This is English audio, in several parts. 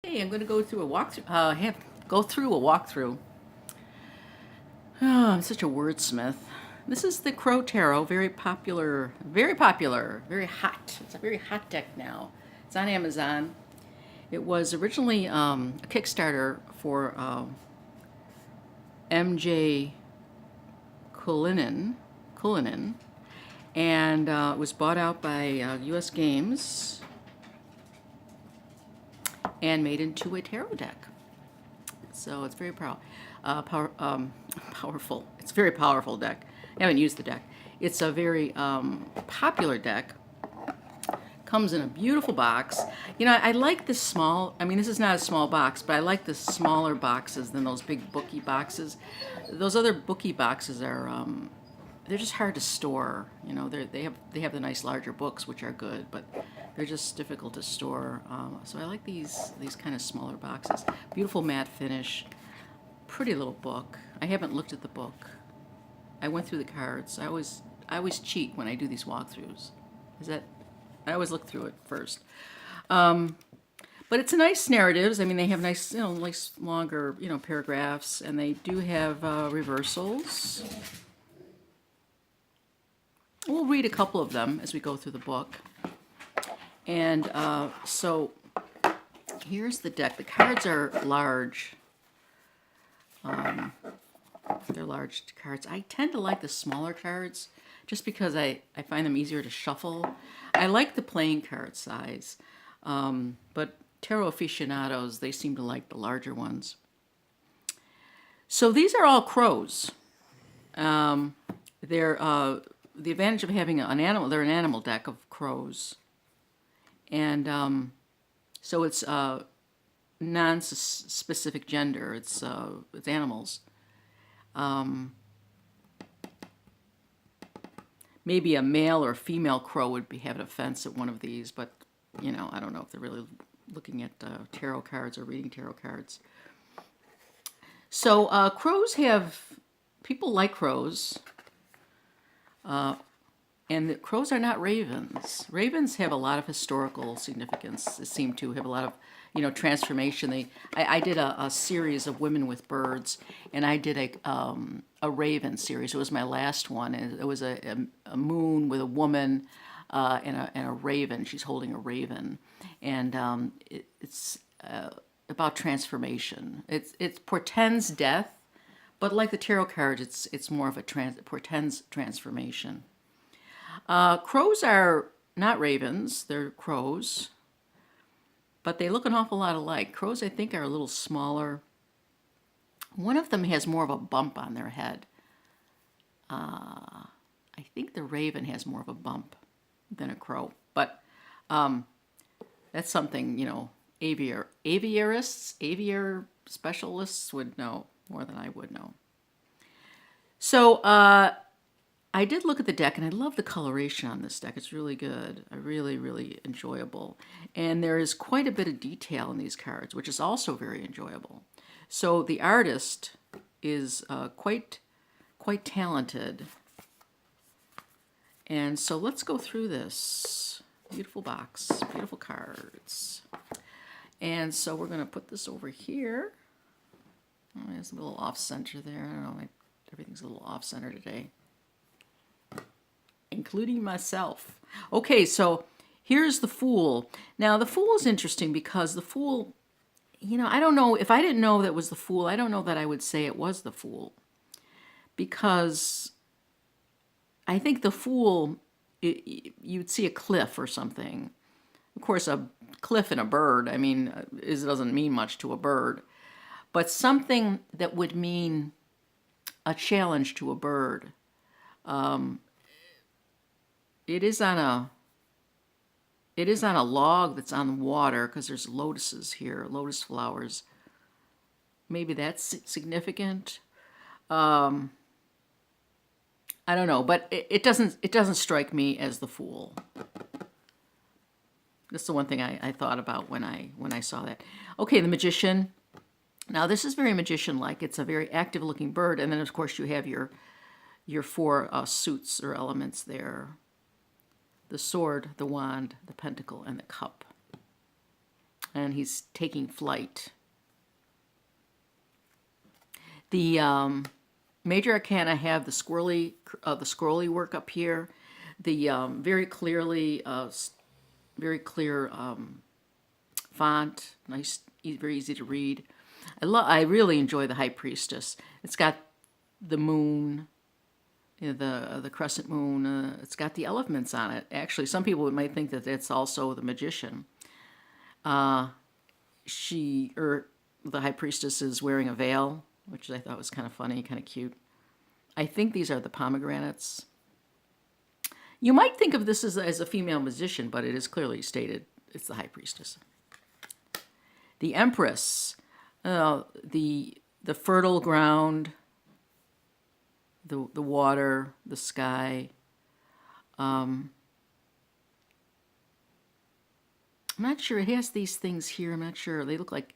Hey, I'm going to go through a walkthrough. Go through a walkthrough. Oh, I'm such a wordsmith. This is the Crow Tarot, very popular, very hot. It's a very hot deck now. It's on Amazon. It was originally a Kickstarter for MJ Cullinane, and it was bought out by U.S. Games and made into a tarot deck. So it's very powerful. It's a very powerful deck. I haven't used the deck. It's a very popular deck. Comes in a beautiful box. You know, I like this small, I mean, this is not a small box, but I like the smaller boxes than those big booky boxes. Those other booky boxes are, they're just hard to store. You know, they have the nice larger books, which are good, but they're just difficult to store. So I like these kind of smaller boxes. Beautiful matte finish, pretty little book. I haven't looked at the book. I went through the cards. I always cheat when I do these walkthroughs. I always look through it first. But it's a nice narratives. I mean, they have nice, nice longer, paragraphs, and they do have reversals. We'll read a couple of them as we go through the book. And so here's the deck. The cards are large. They're large cards. I tend to like the smaller cards just because I find them easier to shuffle. I like the playing card size, but tarot aficionados, they seem to like the larger ones. So these are all crows. They're the advantage of having an animal. They're an animal deck of crows, and so it's non-specific gender. It's animals. Maybe a male or female crow would have an offense at one of these, but I don't know if they're really looking at tarot cards or reading tarot cards. So crows people like crows, and the crows are not ravens. Ravens have a lot of historical significance. They seem to have a lot of transformation. I did a series of women with birds, and I did a raven series. It was my last one, and it was a moon with a woman and a raven. She's holding a raven, and it's about transformation. It portends death, but like the tarot cards, it's more of it portends transformation. Crows are not ravens; they're crows. But they look an awful lot alike. Crows, I think, are a little smaller. One of them has more of a bump on their head. I think the raven has more of a bump than a crow. But that's something, aviar specialists would know more than I would know. So I did look at the deck, and I love the coloration on this deck. It's really good. Really, really enjoyable. And there is quite a bit of detail in these cards, which is also very enjoyable. So the artist is quite talented. And so let's go through this. Beautiful box, beautiful cards. And so we're going to put this over here. Oh, there's a little off-center there. I don't know, everything's a little off-center today, including myself. Okay, so here's the Fool. Now, the Fool is interesting because the Fool, I don't know, if I didn't know that was the Fool, I don't know that I would say it was the Fool. Because I think the Fool, you'd see a cliff or something. Of course, a cliff and a bird, it doesn't mean much to a bird. But something that would mean a challenge to a bird. It is on a log that's on the water because there's lotuses here, lotus flowers. Maybe that's significant. I don't know, but it doesn't strike me as the Fool. That's the one thing I thought about when I saw that. Okay, the Magician. Now this is very magician-like. It's a very active-looking bird, and then of course you have your four suits or elements there. The sword, the wand, the pentacle, and the cup. and he's taking flight. The major arcana have the scrolly work up here, the very clear font, nice, very easy to read. I really enjoy the High Priestess. It's got the moon, the crescent moon. It's got the elements on it. Actually, some people might think that it's also the magician. The High Priestess is wearing a veil, which I thought was kind of funny, kind of cute. I think these are the pomegranates. You might think of this as a female magician, but it is clearly stated it's the High Priestess. The Empress, the fertile ground, the water, the sky. I'm not sure. It has these things here. I'm not sure. They look like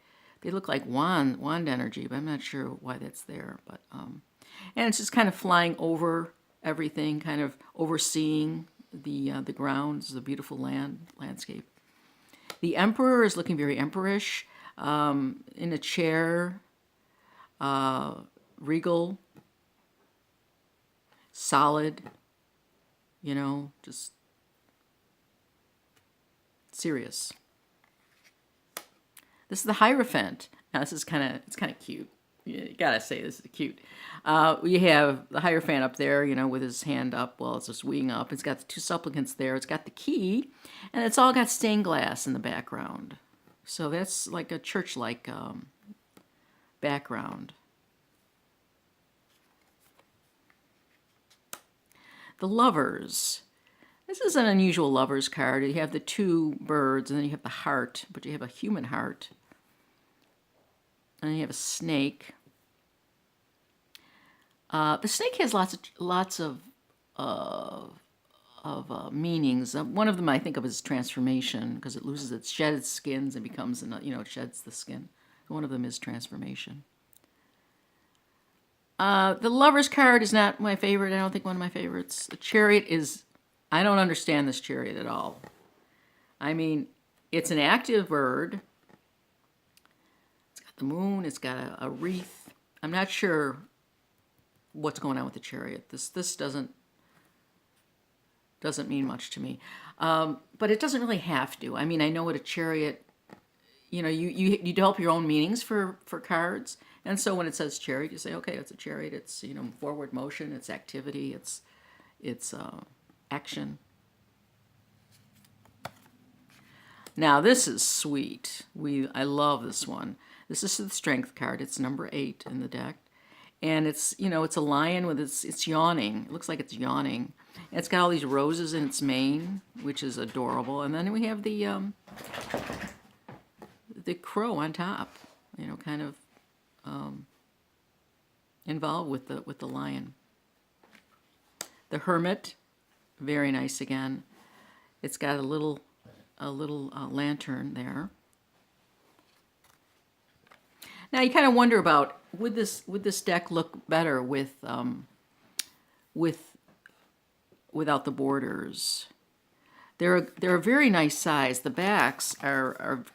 wand energy, but I'm not sure why that's there. But and it's just kind of flying over everything, kind of overseeing the grounds, the beautiful landscape. The Emperor is looking very emperorish, in a chair, regal, solid, just serious. This is the Hierophant. Now this is it's kind of cute. You gotta say this is cute. We have the Hierophant up there, with his hand up while it's just winging up. It's got the two supplicants there. It's got the key, and it's all got stained glass in the background. So that's like a church-like background. The Lovers. This is an unusual Lovers card. You have the two birds, and then you have the heart, but you have a human heart. And then you have a snake. The snake has lots of meanings. One of them I think of as transformation, because it sheds its skins and becomes, it sheds the skin. One of them is transformation. The Lover's card is not my favorite. I don't think one of my favorites. The Chariot is, I don't understand this Chariot at all. I mean, it's an active bird. It's got the moon. It's got a wreath. I'm not sure what's going on with the Chariot. This doesn't mean much to me, but it doesn't really have to. I mean, I know what a Chariot. You develop your own meanings for cards, and so when it says Chariot, you say, okay, it's a Chariot. It's forward motion. It's activity. It's action. Now this is sweet. I love this one. This is the Strength card. It's number 8 in the deck. And it's, it's a lion with it's yawning. It looks like it's yawning. And it's got all these roses in its mane, which is adorable. And then we have the crow on top, kind of involved with the lion. The Hermit, very nice again. It's got a little lantern there. Now you kind of wonder about would this deck look better without the borders. They're a very nice size. The backs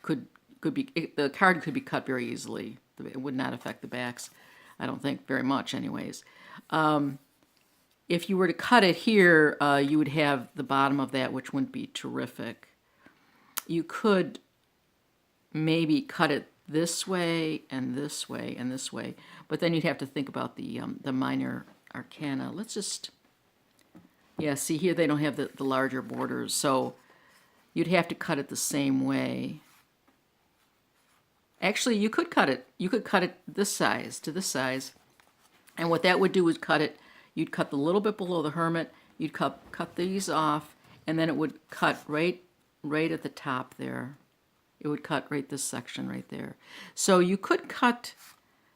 could be, the card could be cut very easily. It would not affect the backs, I don't think, very much anyways. If you were to cut it here, you would have the bottom of that, which wouldn't be terrific. You could maybe cut it this way and this way and this way, but then you'd have to think about the minor arcana. Let's just, see here they don't have the larger borders, so you'd have to cut it the same way. Actually, you could cut it this size to this size, and what that would do is you'd cut the little bit below the Hermit, you'd cut these off, and then it would cut right at the top there. It would cut right this section right there. So you could cut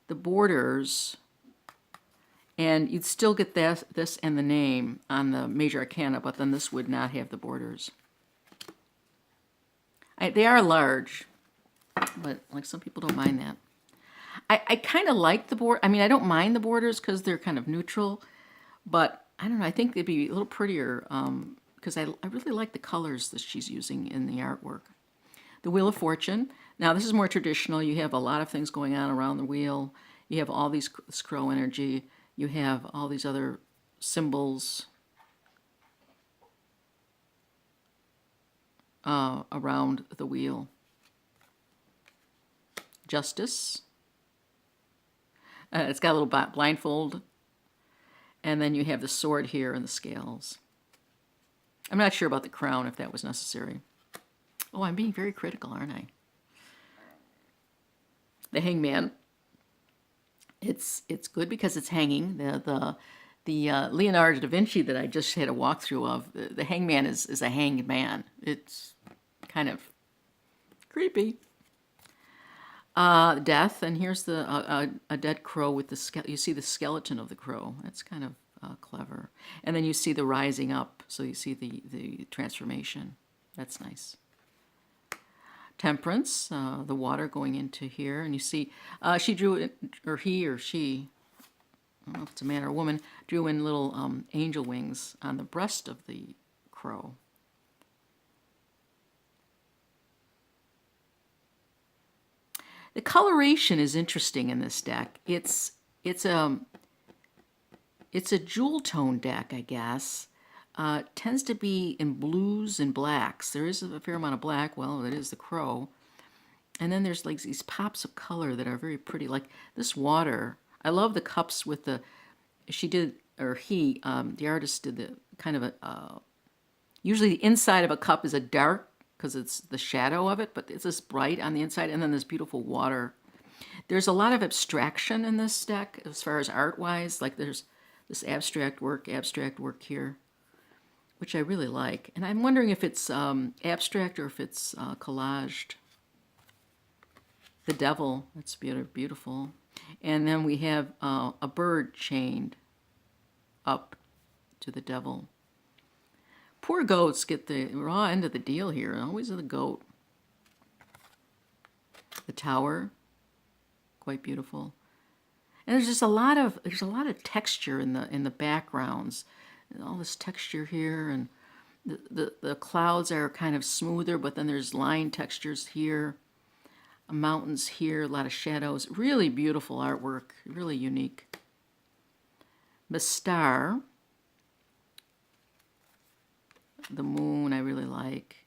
the borders, and you'd still get this and the name on the major arcana, but then this would not have the borders. They are large, but like some people don't mind that. I kind of like the board. I mean, I don't mind the borders because they're kind of neutral, but I don't know. I think they'd be a little prettier because I really like the colors that she's using in the artwork. The Wheel of Fortune. Now, this is more traditional. You have a lot of things going on around the wheel. You have all these this crow energy. You have all these other symbols around the wheel. Justice. It's got a little blindfold. And then you have the sword here and the scales. I'm not sure about the crown, if that was necessary. Oh, I'm being very critical, aren't I? The Hangman. It's good because it's hanging. The Leonardo da Vinci that I just had a walkthrough of, the Hangman is a hanged man. It's kind of creepy. Death, and here's a dead crow with the you see the skeleton of the crow. That's kind of clever. And then you see the rising up, so you see the transformation. That's nice. Temperance, the water going into here, and you see she drew it, or he or she, I don't know if it's a man or a woman, drew in little angel wings on the breast of the crow. The coloration is interesting in this deck. It's a jewel tone deck, I guess. Tends to be in blues and blacks. There is a fair amount of black. Well, it is the crow. And then there's like these pops of color that are very pretty. Like this water. I love the cups with the, she did, or he, the artist did the kind of a, usually the inside of a cup is a dark, because it's the shadow of it, but it's this bright on the inside, and then this beautiful water. There's a lot of abstraction in this deck as far as art-wise. Like there's this abstract work here, which I really like. And I'm wondering if it's abstract or if it's collaged. The Devil, that's beautiful. And then we have a bird chained up to the devil. Poor goats get the raw end of the deal here. Always the goat. The tower, quite beautiful. And there's just a lot of texture in the backgrounds. And all this texture here, and the clouds are kind of smoother, but then there's line textures here. Mountains here, a lot of shadows. Really beautiful artwork, really unique. The star. The moon I really like.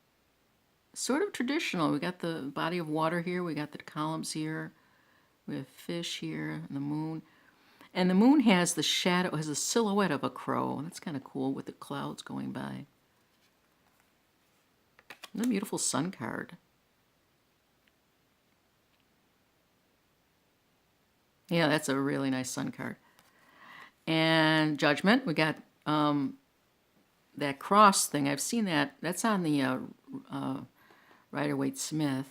Sort of traditional. We got the body of water here. We got the columns here. We have fish here and the moon. And the moon has the shadow, has a silhouette of a crow. That's kind of cool with the clouds going by. And a beautiful sun card. Yeah, that's a really nice sun card. And Judgment. We got that cross thing. I've seen that. That's on the Rider Waite Smith.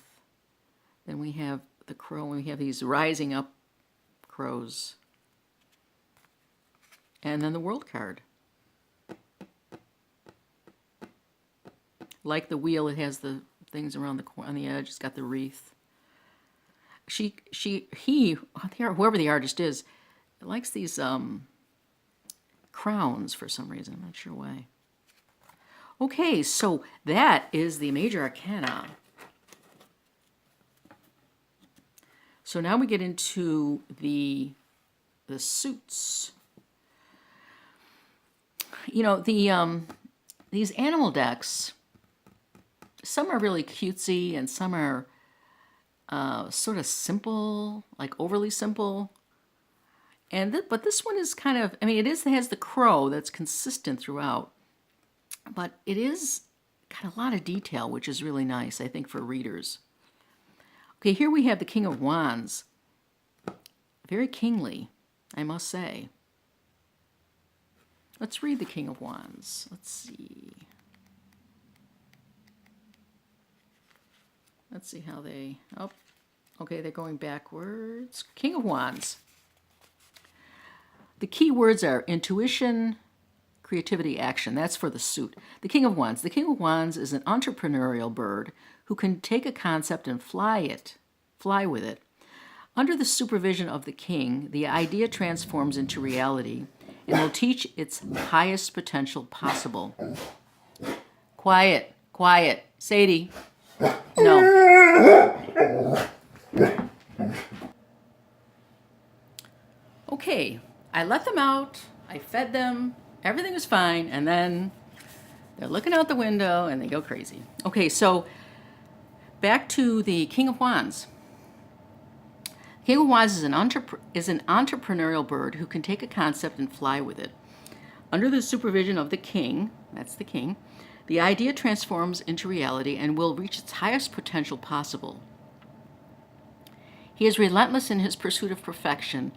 Then we have the crow, and we have these rising up crows. And then the World card. Like the wheel, it has the things around on the edge. It's got the wreath. He, whoever the artist is, likes these crowns for some reason. I'm not sure why. Okay, so that is the major arcana. So now we get into the suits. You know, these animal decks, some are really cutesy and some are sort of simple, like overly simple. But this one is kind of, I mean, it has the crow that's consistent throughout. But it is got a lot of detail, which is really nice, I think, for readers. Okay, here we have the King of Wands. Very kingly, I must say. Let's read the King of Wands. Let's see. Let's see how they... Oh, okay, they're going backwards. King of Wands. The key words are intuition, creativity, action. That's for the suit. The King of Wands. The King of Wands is an entrepreneurial bird who can take a concept and fly with it. Under the supervision of the king, the idea transforms into reality and will teach its highest potential possible. Quiet, quiet. Sadie. No. Okay, I let them out, I fed them, everything was fine, and then they're looking out the window and they go crazy. Okay, so back to the King of Wands. King of Wands is an entrepreneurial bird who can take a concept and fly with it. Under the supervision of the king, that's the king, the idea transforms into reality and will reach its highest potential possible. He is relentless in his pursuit of perfection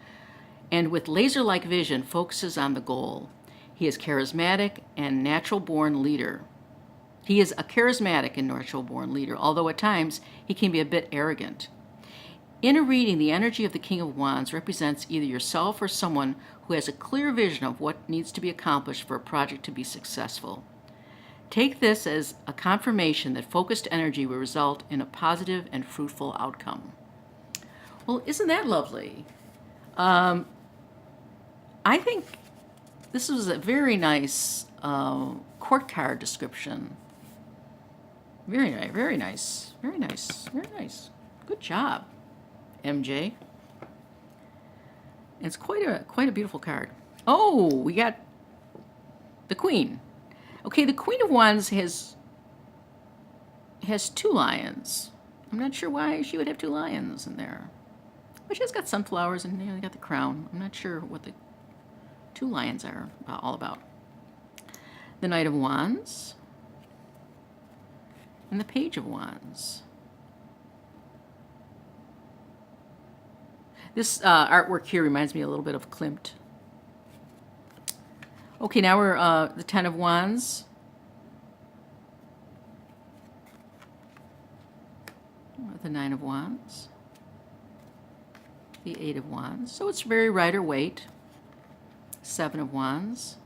and with laser-like vision focuses on the goal. He is charismatic and natural-born leader. He is a charismatic and natural-born leader, although at times he can be a bit arrogant. In a reading, the energy of the King of Wands represents either yourself or someone who has a clear vision of what needs to be accomplished for a project to be successful. Take this as a confirmation that focused energy will result in a positive and fruitful outcome. Well, isn't that lovely? I think this was a very nice court card description. Very nice, very nice, very nice, very nice. Good job, MJ. It's quite a beautiful card. Oh, we got the Queen. Okay, the Queen of Wands has 2 lions. I'm not sure why she would have 2 lions in there. But she's got sunflowers and they got the crown. I'm not sure what the 2 lions are all about. The Knight of Wands and the Page of Wands. This artwork here reminds me a little bit of Klimt. Okay, now we're the Ten of Wands. The Nine of Wands. The Eight of Wands. So it's very Rider Waite. Seven of Wands.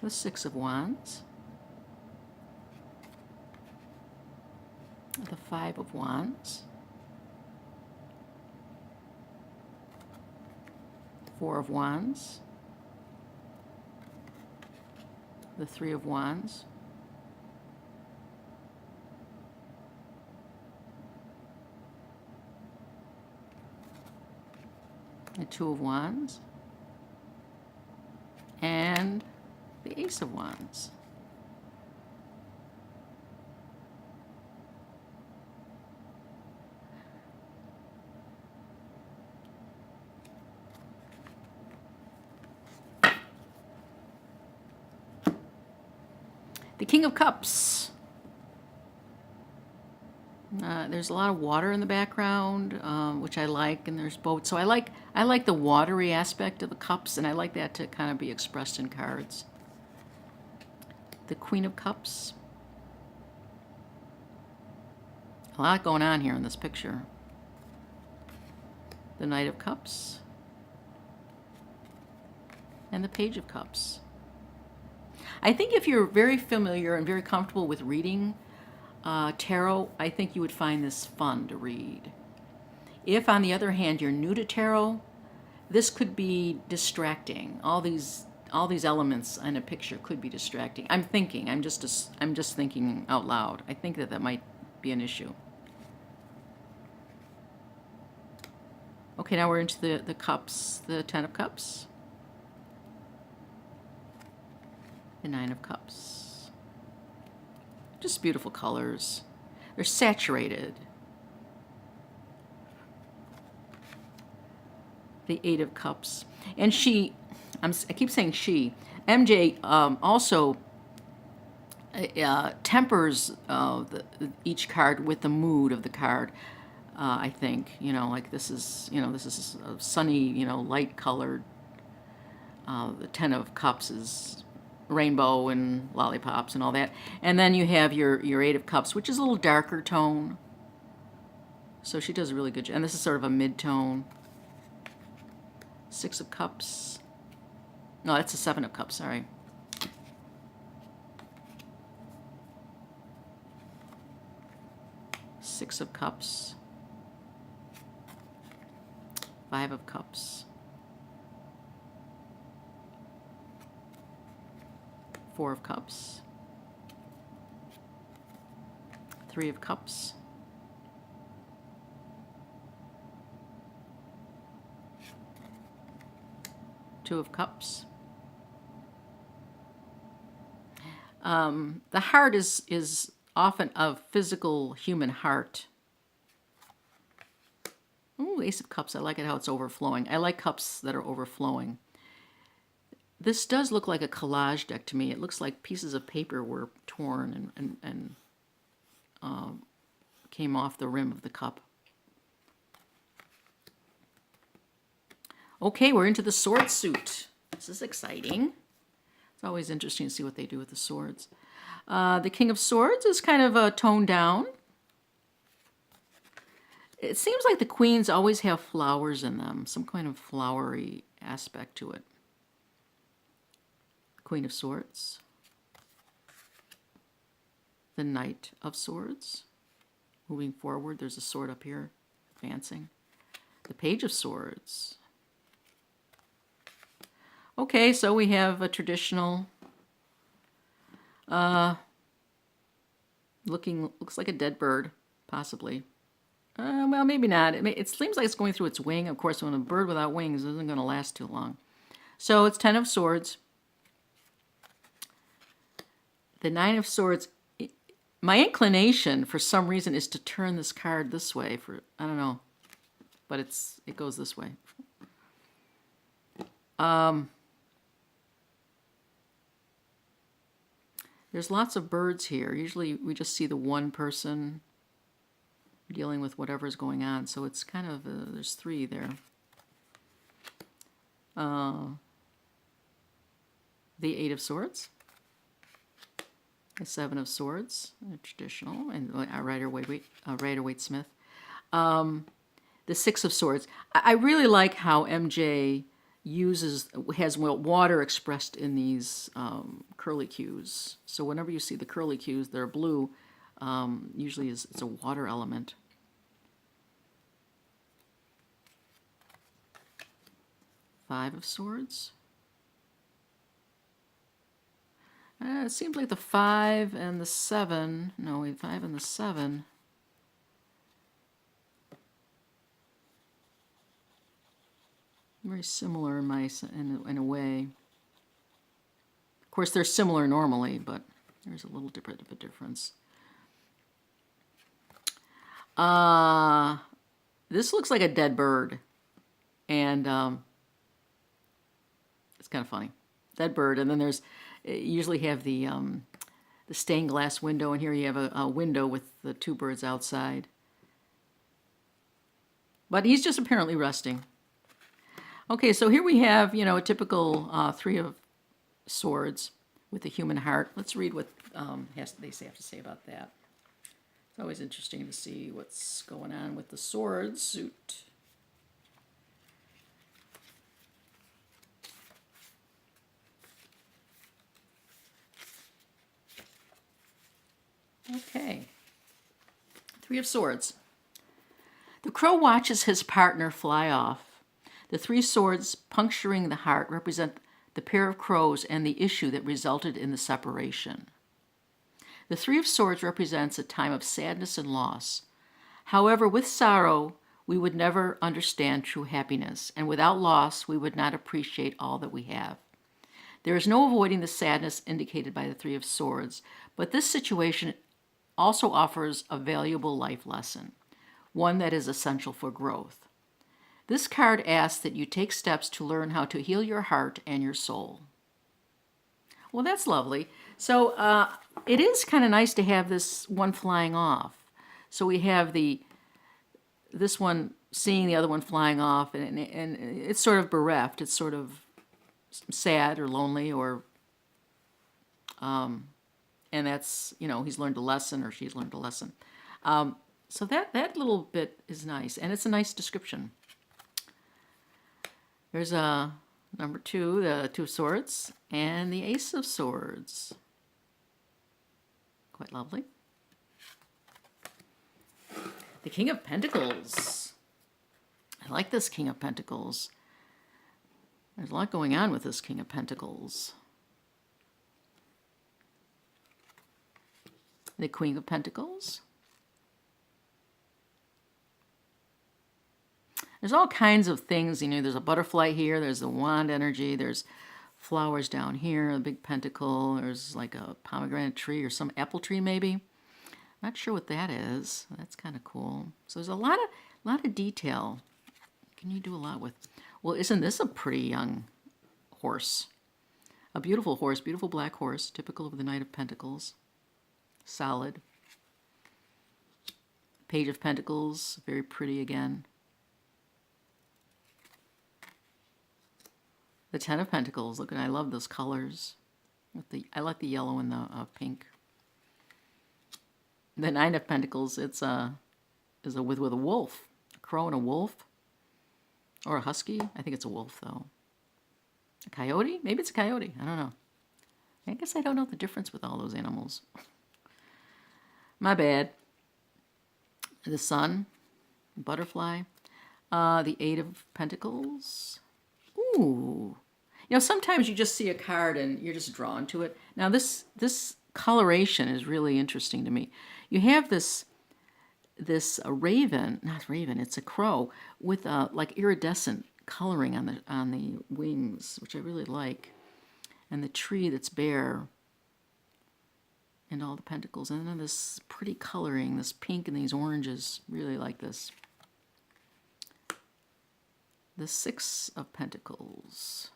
The Six of Wands. The Five of Wands. Four of Wands. The Three of Wands. The Two of Wands, and the Ace of Wands. The King of Cups. There's a lot of water in the background, which I like, and there's boats. So I like the watery aspect of the cups, and I like that to kind of be expressed in cards. The Queen of Cups. A lot going on here in this picture. The Knight of Cups. And the Page of Cups. I think if you're very familiar and very comfortable with reading tarot, I think you would find this fun to read. If, on the other hand, you're new to tarot, this could be distracting. All these elements in a picture could be distracting. I'm just thinking out loud. I think that might be an issue. Okay, now we're into the cups. The Ten of Cups. The Nine of Cups. Just beautiful colors. They're saturated. The Eight of Cups. And I keep saying she, MJ also tempers each card with the mood of the card. I think, like this is a sunny, light colored. The Ten of Cups is rainbow and lollipops and all that. And then you have your Eight of Cups, which is a little darker tone. So she does a really good job. And this is sort of a mid-tone. Six of Cups. No, that's a Seven of Cups, sorry. Six of Cups. Five of Cups. Four of Cups. Three of Cups. Two of Cups. The heart is often a physical human heart. Ooh, Ace of Cups. I like it how it's overflowing. I like cups that are overflowing. This does look like a collage deck to me. It looks like pieces of paper were torn and came off the rim of the cup. Okay, we're into the sword suit. This is exciting. It's always interesting to see what they do with the swords. The King of Swords is kind of toned down. It seems like the queens always have flowers in them, some kind of flowery aspect to it. Queen of Swords. The Knight of Swords. Moving forward, there's a sword up here, advancing. The Page of Swords. Okay, so we have a traditional, looks like a dead bird, possibly. Well, maybe not. It seems like it's going through its wing. Of course, when a bird without wings isn't going to last too long. So it's 10 of Swords. The 9 of Swords. My inclination, for some reason, is to turn this card this way. I don't know, but it goes this way. There's lots of birds here. Usually we just see the one person dealing with whatever's going on. So it's kind of, there's three there. The 8 of Swords. The 7 of Swords, traditional, and Rider Waite Smith. The 6 of Swords. I really like how MJ has water expressed in these curlicues. So whenever you see the curlicues, they're blue. Usually it's a water element. Five of Swords. It seems like the 5 and the 7. No, 5 and the 7. Very similar in a way. Of course, they're similar normally, but there's a little bit of a difference. This looks like a dead bird, and it's kind of funny. Dead bird, and then there's usually have the stained glass window, and here you have a window with the two birds outside. But he's just apparently resting. Okay, so here we have, a typical 3 of Swords with a human heart. Let's read what they have to say about that. It's always interesting to see what's going on with the sword suit. Okay. 3 of Swords. The crow watches his partner fly off. The 3 swords puncturing the heart represent the pair of crows and the issue that resulted in the separation. The 3 of Swords represents a time of sadness and loss. However, with sorrow, we would never understand true happiness, and without loss, we would not appreciate all that we have. There is no avoiding the sadness indicated by the 3 of Swords, but this situation also offers a valuable life lesson, one that is essential for growth. This card asks that you take steps to learn how to heal your heart and your soul. Well, that's lovely. So it is kind of nice to have this one flying off. So we have this one seeing the other one flying off, and it's sort of bereft. It's sort of sad or lonely, or and that's, he's learned a lesson or she's learned a lesson. So that little bit is nice, and it's a nice description. There's number 2, the 2 of Swords, and the Ace of Swords. Quite lovely. The King of Pentacles. I like this King of Pentacles. There's a lot going on with this King of Pentacles. The Queen of Pentacles. There's all kinds of things, you know, there's a butterfly here, there's the wand energy, there's flowers down here, a big pentacle, there's like a pomegranate tree or some apple tree maybe. Not sure what that is. That's kind of cool. So there's a lot of detail. Can you do a lot with? Well, isn't this a pretty young horse? A beautiful horse, beautiful black horse, typical of the Knight of Pentacles. Solid. Page of Pentacles, very pretty again. The Ten of Pentacles, look, and I love those colors. I like the yellow and the pink. The Nine of Pentacles, is with a wolf, a crow and a wolf, or a husky. I think it's a wolf though. A coyote? Maybe it's a coyote. I don't know. I guess I don't know the difference with all those animals. My bad. The Sun, butterfly, the Eight of Pentacles. Ooh. You know, sometimes you just see a card and you're just drawn to it. Now this coloration is really interesting to me. You have this raven, not raven, it's a crow with like iridescent coloring on the wings, which I really like, and the tree that's bare, and all the pentacles, and then this pretty coloring, this pink and these oranges. Really like this. The Six of Pentacles.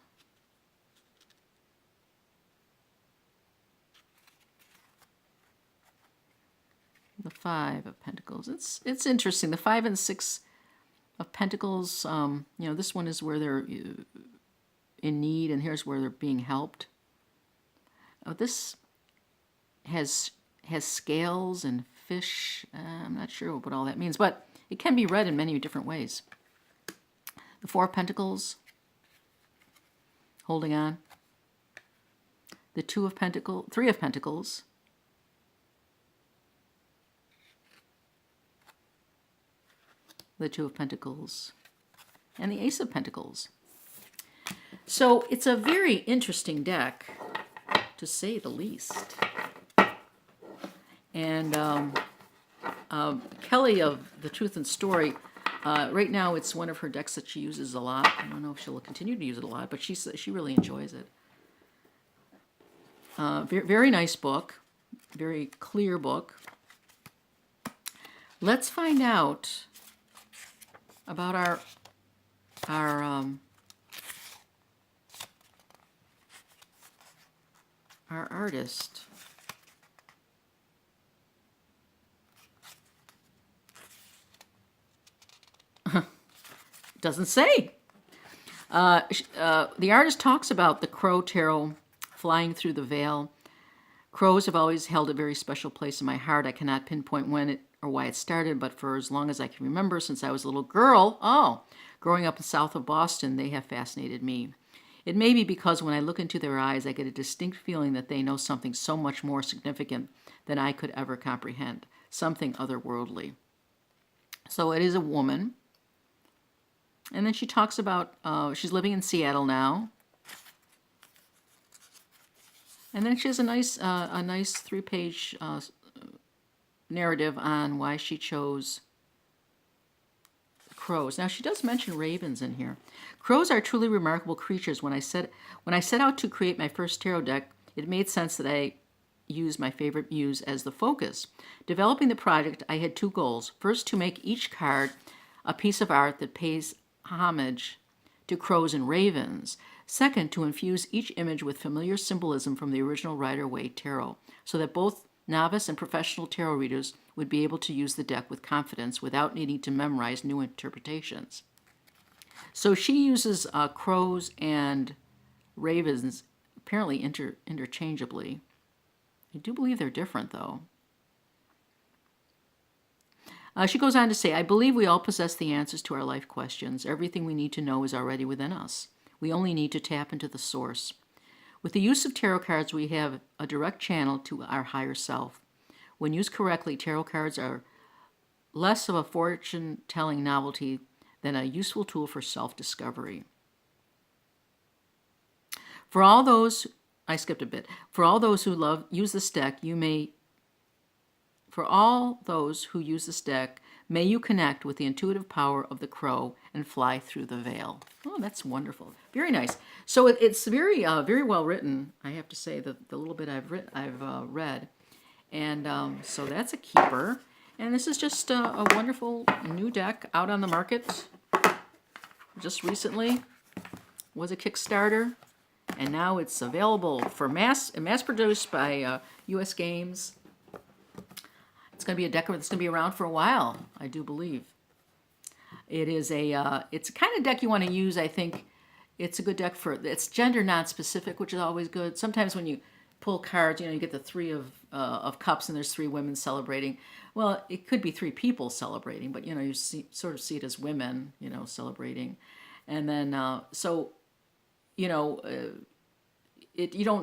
The Five of Pentacles. It's interesting. The Five and Six of Pentacles. You know, this one is where they're in need, and here's where they're being helped. Oh, this has scales and fish. I'm not sure what all that means, but it can be read in many different ways. The Four of Pentacles. Holding on. The Three of Pentacles. The Two of Pentacles, and the Ace of Pentacles. So it's a very interesting deck, to say the least. And Kelly of The Truth and Story, right now it's one of her decks that she uses a lot. I don't know if she'll continue to use it a lot, but she really enjoys it. Very, very nice book, very clear book. Let's find out about our artist. Doesn't say. The artist talks about the Crow Tarot flying through the veil. Crows have always held a very special place in my heart. I cannot pinpoint when or why it started, but for as long as I can remember, since I was a little girl, growing up south of Boston, they have fascinated me. It may be because when I look into their eyes, I get a distinct feeling that they know something so much more significant than I could ever comprehend, something otherworldly. So it is a woman. And then she talks about, she's living in Seattle now. And then she has a nice 3-page narrative on why she chose crows. Now she does mention ravens in here. Crows are truly remarkable creatures. When I set out to create my first tarot deck, it made sense that I use my favorite muse as the focus. Developing the project, I had two goals. First, to make each card a piece of art that pays homage to crows and ravens. Second, to infuse each image with familiar symbolism from the original Rider Waite Tarot, so that both novice and professional tarot readers would be able to use the deck with confidence without needing to memorize new interpretations. So she uses crows and ravens apparently interchangeably. I do believe they're different, though. She goes on to say, I believe we all possess the answers to our life questions. Everything we need to know is already within us. We only need to tap into the source. With the use of tarot cards, we have a direct channel to our higher self. When used correctly, tarot cards are less of a fortune-telling novelty than a useful tool for self-discovery. For all those, I skipped a bit. For all those who use this deck, you may For all those who use this deck, may you connect with the intuitive power of the crow and fly through the veil. Oh, that's wonderful. Very nice. So it's very very well written, I have to say, the little bit I've read. And so that's a keeper. And this is just a wonderful new deck out on the market just recently. Was a Kickstarter, and now it's available for mass produced by U.S. Games. It's going to be a deck that's going to be around for a while, I do believe. It is it's a kind of deck you want to use. I think it's a good deck it's gender non-specific, which is always good. Sometimes when you pull cards, you get the three of cups and there's three women celebrating. Well, it could be three people celebrating, but you sort of see it as women, celebrating. And then you don't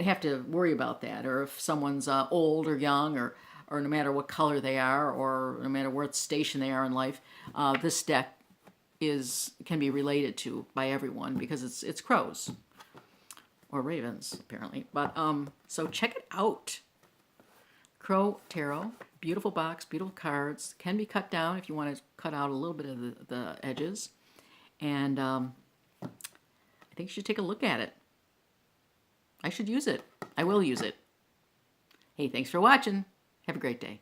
have to worry about that, or if someone's old or young, or no matter what color they are, or no matter what station they are in life, this deck can be related to by everyone because it's crows or ravens apparently. But so check it out. Crow Tarot, beautiful box, beautiful cards. Can be cut down if you want to cut out a little bit of the edges, and I think you should take a look at it. I should use it. I will use it. Hey, thanks for watching. Have a great day.